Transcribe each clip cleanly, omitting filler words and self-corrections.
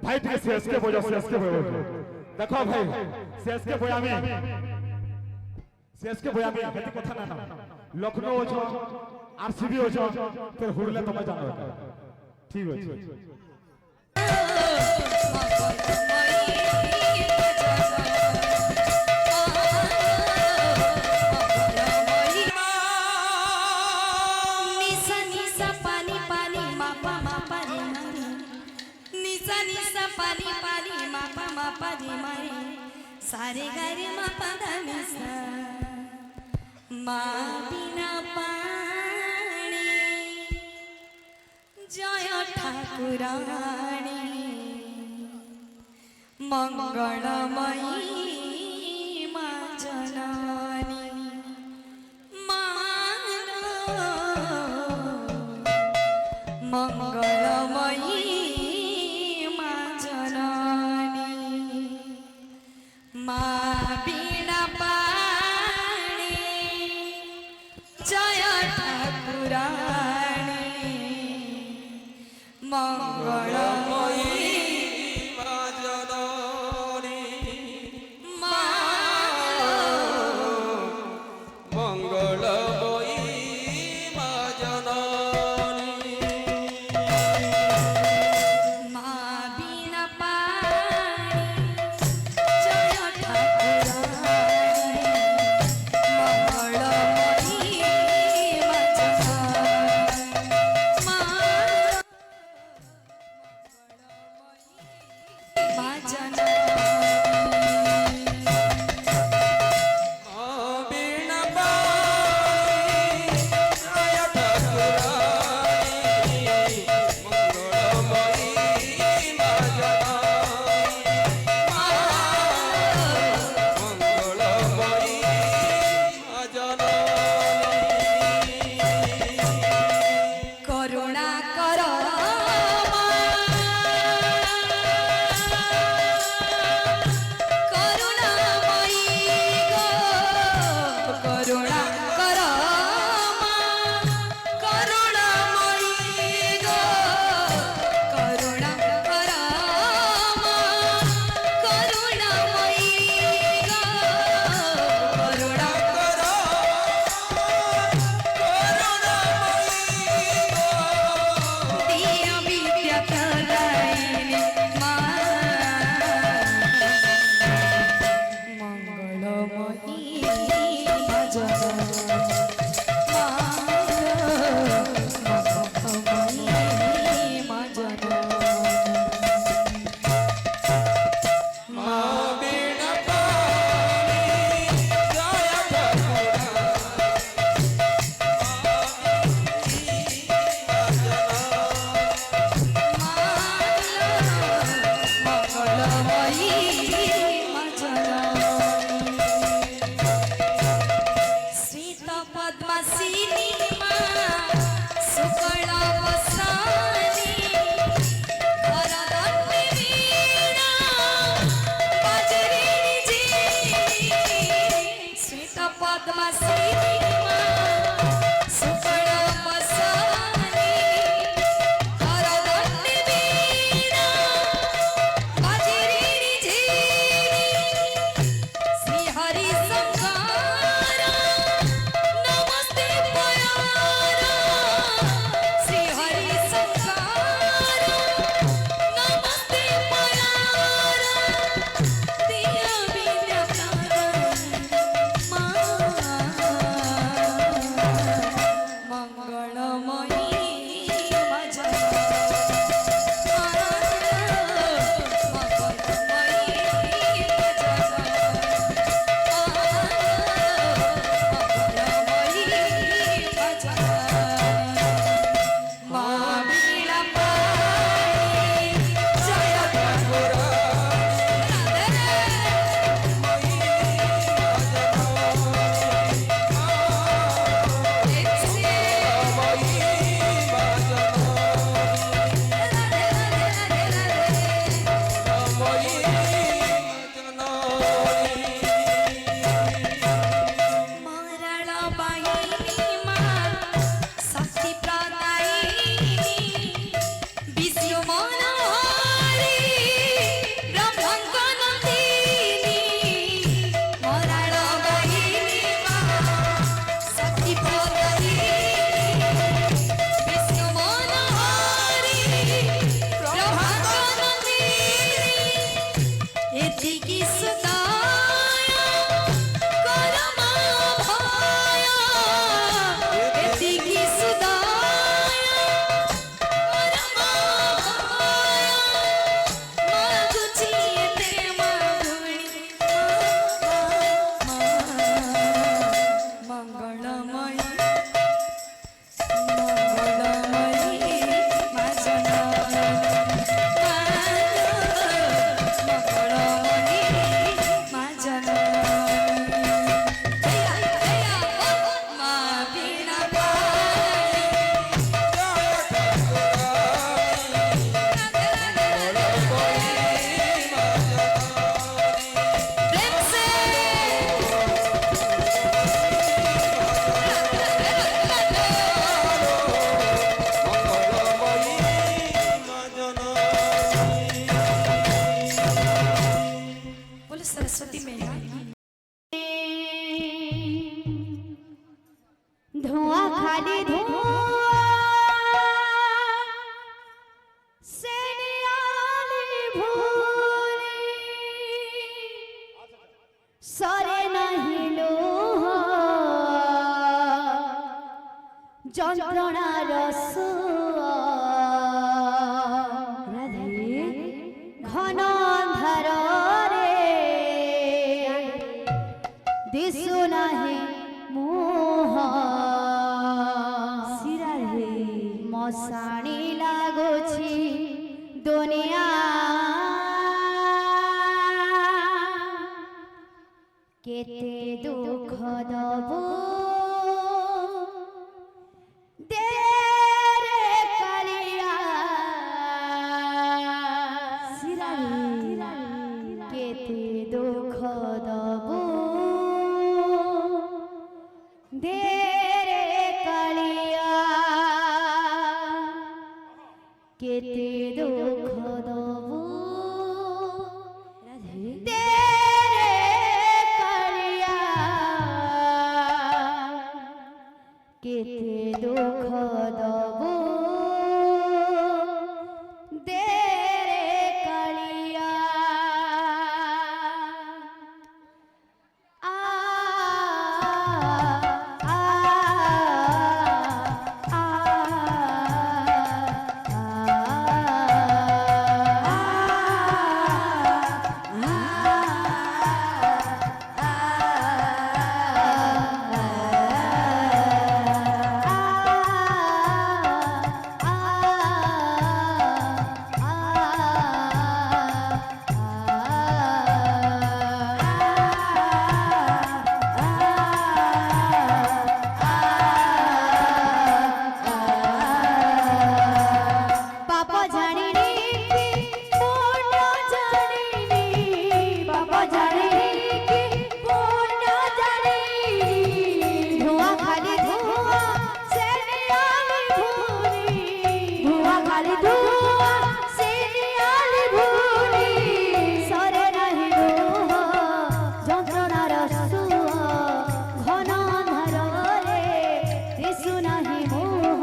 ভাই থেকে শেষকে বোঝো শেষকে বোঝো দেখো ভাই শেষকে বই আমি শেষকে বই আমি হেতি কথা না না লখনৌ অছ আরসিবি অছ তোর হুড়লে তুমি জানো ঠিক আছে सारे गारे मा पदा निसा मा बिना पाणी जय ठाकुराणी मंगलमयी मा जननी मानो मंगलमयी मा बिना पाणी जय ठाकुराणी मंगलमयी मा जननी मंगलमयी मा जननी मा बिना मनोहारी ভুলি সরে নাহি লোহ যন্ত্রণার রাধে ঘন ধারে দিশু নাহি মোহ শিরারে মশাণী লাগুছি দুনিয়া কেতে দুঃখ দবু দেরে কালিয়া কেতে দুঃখ দবু দেরে কালিয়া কেতে দুঃখ দবু দেরে কালিয়া কেতে দুঃখ দবু দেরে কালিয়া আ আ বাবা জানিনি পুণ্য জানিনি বাবা জানিনি পুণ্য জানিনি ধোঁয়া খালি ধোঁয়া সে নিয়ালি ভুলি ধোঁয়া খালি ধোঁয়া সে নিয়ালি ভুলি সরে নাহি লোহ যন্ত্রণার সুয়া ঘন ধারে দিশু নাহি মোহ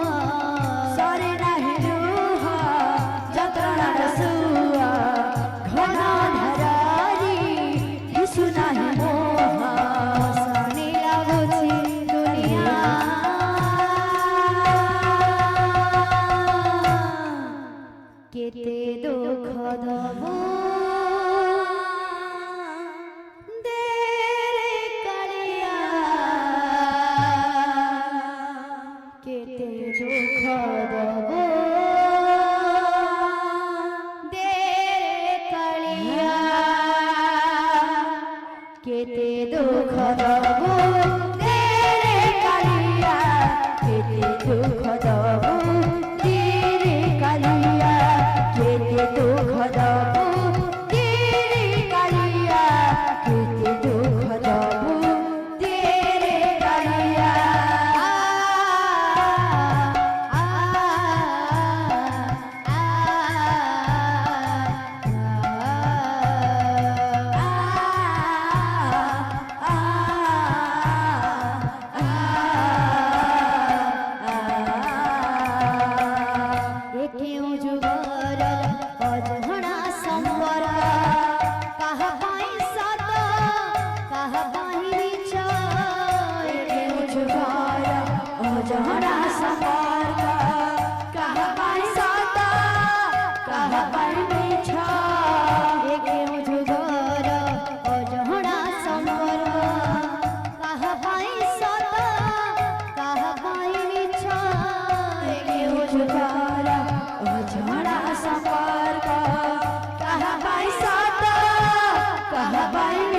সরে নাহি লোহ যন্ত্রণার সুয়া ঘন ধারে দিশু নাহি মোহ মশাণী লাগুছি দুনিয়া কেতে দুঃখ দবু দেরে কালিয়া কেতে দুঃখ দবু দেরে কালিয়া কেতে দুঃখ দবু দেরে কালিয়া কেতে দুঃখ দবু দেরে কালিয়া কেতে দুঃখ দবু দেরে কালিয়া কেতে দুঃখ দবু দেরে কালিয়া আ কেউ যুগর অজহଣା সম্পর্ক কাহা পাই সত কাহা পাই মিছ কেউ যুগর অজহଣା সম্পর্ক কাহা পাই সত কাহা পাই মিছ কেউ যুগর অজহଣା সম্পর্ক কাহা পাই সত কাহা পাই মিছ কেউ যুগর অজহଣା সম্পর্ক কাহা পাই সত কাহা পাই